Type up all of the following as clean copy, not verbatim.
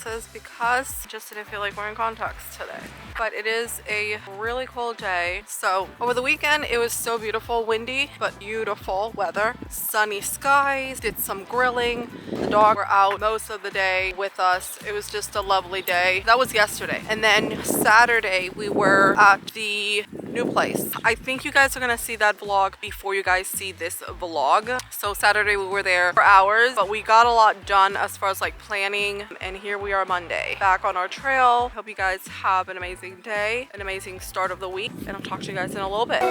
glasses because I just didn't feel like wearing contacts today. But it is a really cold day. So over the weekend, it was so beautiful, windy, but beautiful weather. Sunny skies, did some grilling. The dog were out most of the day with us. It was just a lovely day. That was yesterday. And then Saturday, we were at the new place. I think you guys are gonna see that vlog before you guys see this vlog. So Saturday we were there for hours, but we got a lot done as far as like planning, and here we are Monday back on our trail. Hope you guys have an amazing day, an amazing start of the week, and I'll talk to you guys in a little bit.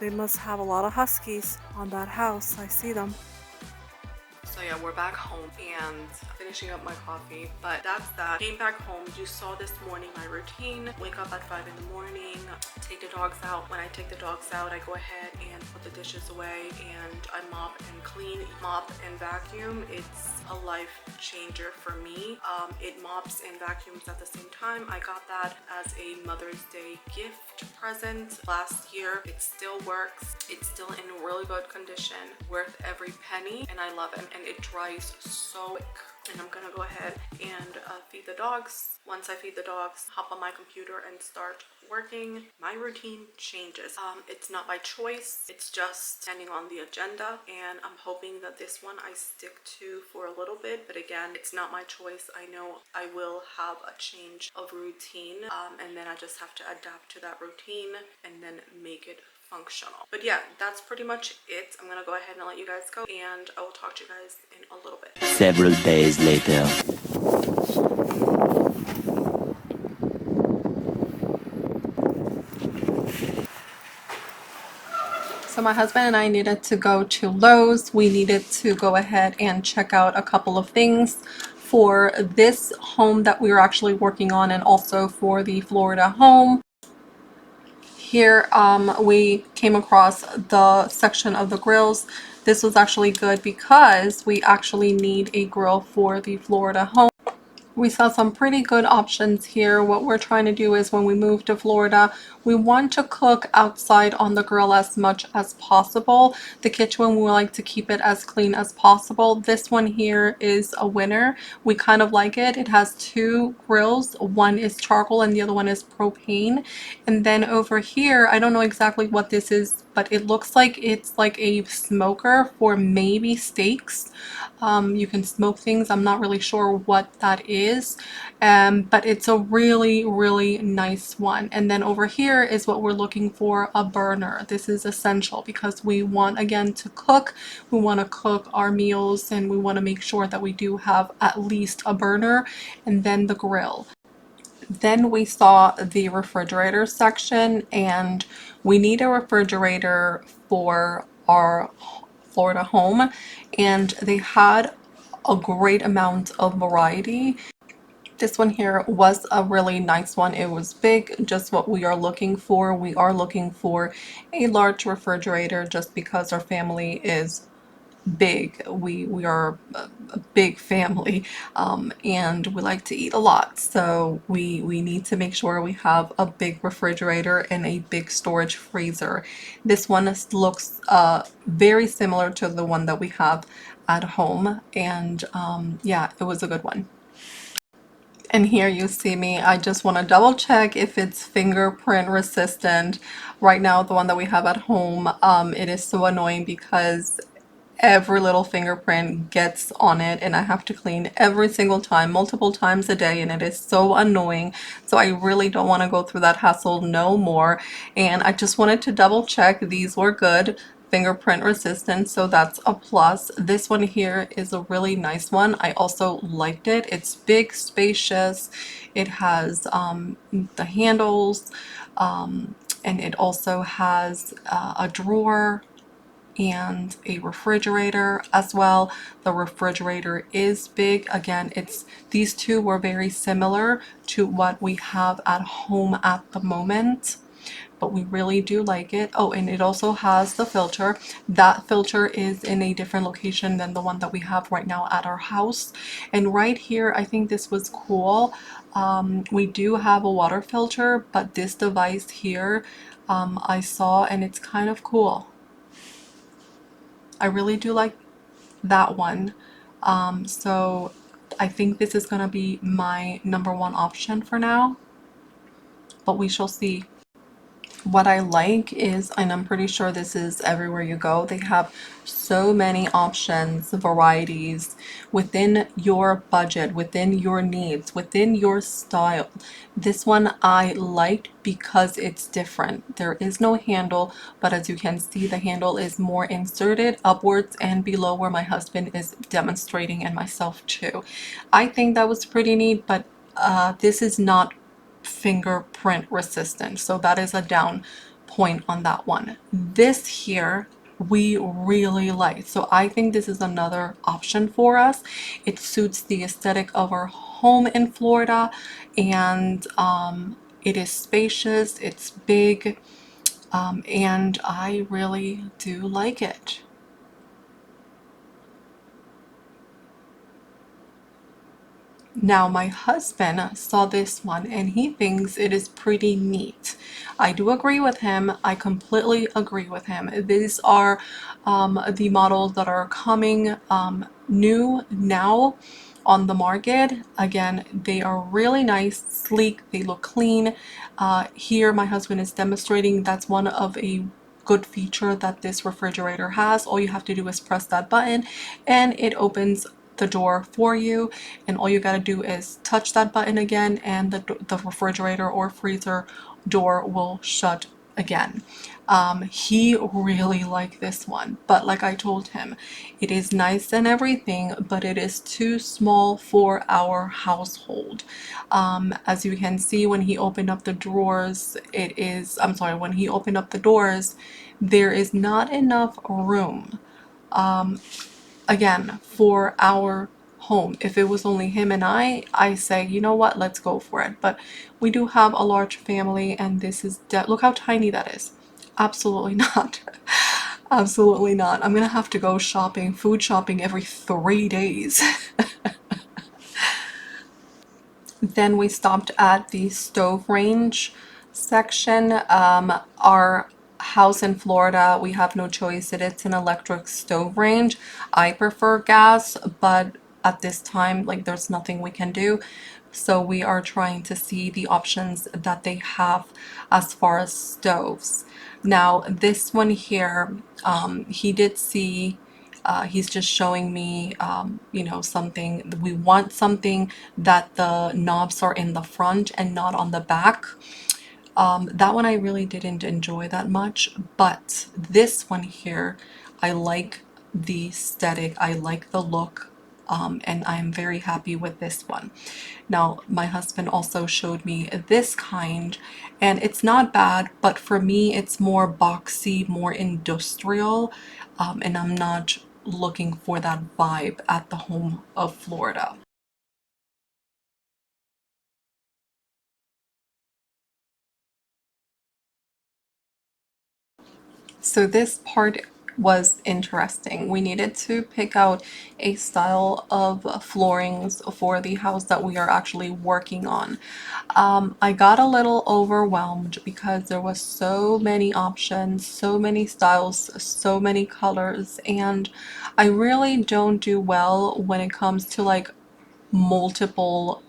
They must have a lot of huskies on that house. I see them. So yeah, we're back home and finishing up my coffee, but that's that. Came back home. You saw this morning my routine. Wake up at 5 in the morning, take the dogs out. When I take the dogs out, I go ahead and put the dishes away and I mop and clean. Mop and vacuum, it's a life changer for me. It mops and vacuums at the same time. I got that as a Mother's Day gift present last year. It still works. It's still in really good condition, worth every penny, and I love it. And it dries so quick. And I'm gonna go ahead and feed the dogs. Once I feed the dogs, hop on my computer and start working. My routine changes. It's not by choice, it's just standing on the agenda, and I'm hoping that this one I stick to for a little bit. But again, it's not my choice. I know I will have a change of routine, and then I just have to adapt to that routine and then make it functional. But yeah, that's pretty much it. I'm gonna go ahead and let you guys go, and I will talk to you guys in a little bit. Several days later. So my husband and I needed to go to Lowe's. We needed to go ahead and check out a couple of things for this home that we were actually working on, and also for the Florida home. Here we came across the section of the grills. This was actually good because we actually need a grill for the Florida home. We saw some pretty good options here. What we're trying to do is when we move to Florida, we want to cook outside on the grill as much as possible. The kitchen, we like to keep it as clean as possible. This one here is a winner. We kind of like it. It has two grills. One is charcoal and the other one is propane. And then over here, I don't know exactly what this is, but it looks like it's like a smoker for maybe steaks. You can smoke things. I'm not really sure what that is, but it's a really nice one. And then over here is what we're looking for, a burner. This is essential because we want, again, to cook. We want to cook our meals, and we want to make sure that we do have at least a burner, and then the grill. Then we saw the refrigerator section, and we need a refrigerator for our Florida home, and they had a great amount of variety. This one here was a really nice one. It was big, just what we are looking for. We are looking for a large refrigerator just because our family is big. We are a big family, and we like to eat a lot, so we need to make sure we have a big refrigerator and a big storage freezer. This one looks very similar to the one that we have at home, and yeah, it was a good one. And here you see me, I just want to double check if it's fingerprint resistant. Right now, the one that we have at home, it is so annoying because every little fingerprint gets on it, and I have to clean every single time, multiple times a day, and it is so annoying. So I really don't want to go through that hassle no more, and I just wanted to double check these were good, fingerprint resistant, so that's a plus. This one here is a really nice one. I also liked it. It's big, spacious. It has the handles, and it also has a drawer and a refrigerator as well. The refrigerator is big. Again, these two were very similar to what we have at home at the moment, but we really do like it. Oh, and it also has the filter. That filter is in a different location than the one that we have right now at our house. And right here, I think this was cool. We do have a water filter, but this device here, I saw, and it's kind of cool. I really do like that one. So I think this is gonna be my number one option for now, but we shall see. What I like is, and I'm pretty sure this is everywhere you go, they have so many options, varieties within your budget, within your needs, within your style. This one I liked because it's different. There is no handle, but as you can see, the handle is more inserted upwards and below where my husband is demonstrating, and myself too. I think that was pretty neat, but this is not fingerprint resistant, so that is a down point on that one. This here we really like, so I think this is another option for us. It suits the aesthetic of our home in Florida, and it is spacious, it's big, and I really do like it. Now, my husband saw this one and he thinks it is pretty neat. I do agree with him. I completely agree with him. These are the models that are coming new now on the market. Again, they are really nice, sleek, they look clean. Here, my husband is demonstrating that's one of a good feature that this refrigerator has. All you have to do is press that button and it opens the door for you, and all you got to do is touch that button again and the refrigerator or freezer door will shut again. He really liked this one, but like I told him, it is nice and everything, but it is too small for our household. As you can see, when he opened up the drawers, I'm sorry, when he opened up the doors, there is not enough room. Again, for our home. If it was only him and I say, you know what, let's go for it. But we do have a large family, and this is look how tiny that is. Absolutely not. Absolutely not. I'm gonna have to go shopping, food shopping every 3 days. Then we stopped at the stove range section. Our house in Florida, we have no choice. It's an electric stove range. I prefer gas, but at this time, like, there's nothing we can do. So we are trying to see the options that they have as far as stoves. Now, this one here, he did see, he's just showing me, something. We want something that the knobs are in the front and not on the back. That one I really didn't enjoy that much, but this one here, I like the aesthetic, I like the look, and I'm very happy with this one. Now, my husband also showed me this kind, and it's not bad, but for me, it's more boxy, more industrial, and I'm not looking for that vibe at the home of Florida. So this part was interesting. We needed to pick out a style of floorings for the house that we are actually working on. I got a little overwhelmed because there was so many options, so many styles, so many colors, and I really don't do well when it comes to like multiple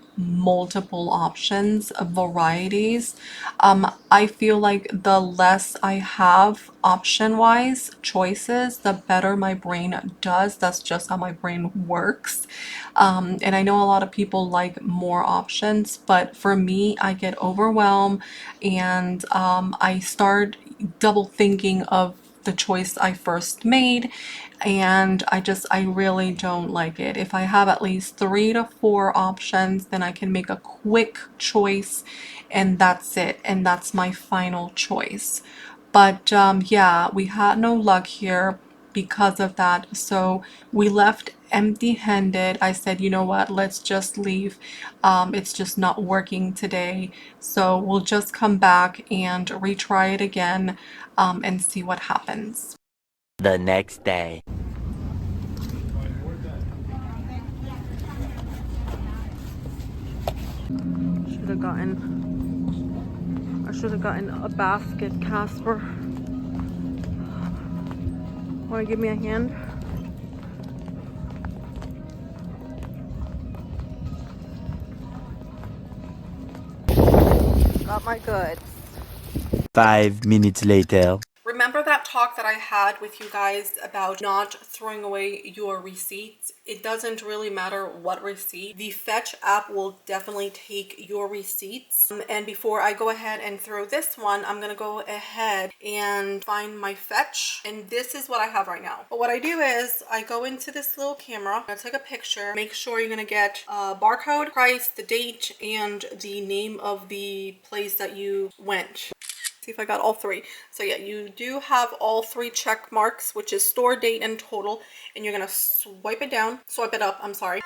options of varieties. I feel like the less I have option wise choices, the better my brain does. That's just how my brain works. And I know a lot of people like more options, but for me, I get overwhelmed, and I start double thinking of the choice I first made, and I really don't like it. If I have at least 3 to 4 options, then I can make a quick choice, and that's it, and that's my final choice. But yeah, we had no luck here. because of that. So we left empty-handed. I said, you know what, let's just leave. It's just not working today. So we'll just come back and retry it again, and see what happens. The next day. I should have gotten a basket, Casper. Want to give me a hand? Got my goods. 5 minutes later. Remember that talk that I had with you guys about not throwing away your receipts? It doesn't really matter what receipt. The Fetch app will definitely take your receipts. And before I go ahead and throw this one, I'm gonna go ahead and find my Fetch. And this is what I have right now. But what I do is I go into this little camera, I take a picture, make sure you're gonna get a barcode, price, the date, and the name of the place that you went. See if I got all three. So yeah, you do have all three check marks, which is store, date, and total. And you're gonna swipe it up, I'm sorry.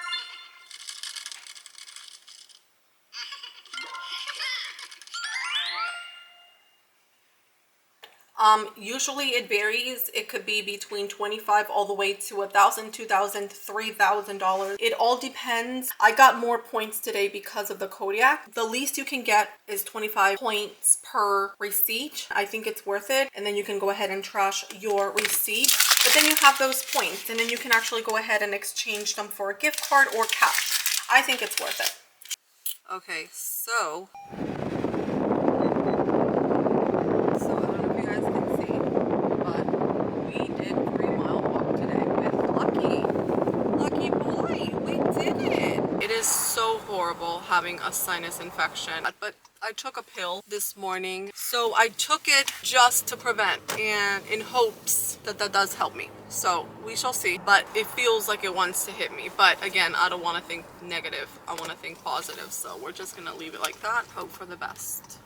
Usually it varies. It could be between 25 all the way to $1,000, $2,000, $3,000. It all depends. I got more points today because of the Kodiak. The least you can get is 25 points per receipt. I think it's worth it. And then you can go ahead and trash your receipt. But then you have those points, and then you can actually go ahead and exchange them for a gift card or cash. I think it's worth it. Okay, so it is so horrible having a sinus infection, but I took a pill this morning. So I took it just to prevent, and in hopes that that does help me. So we shall see, but it feels like it wants to hit me. But again, I don't want to think negative. I want to think positive. So we're just going to leave it like that. Hope for the best.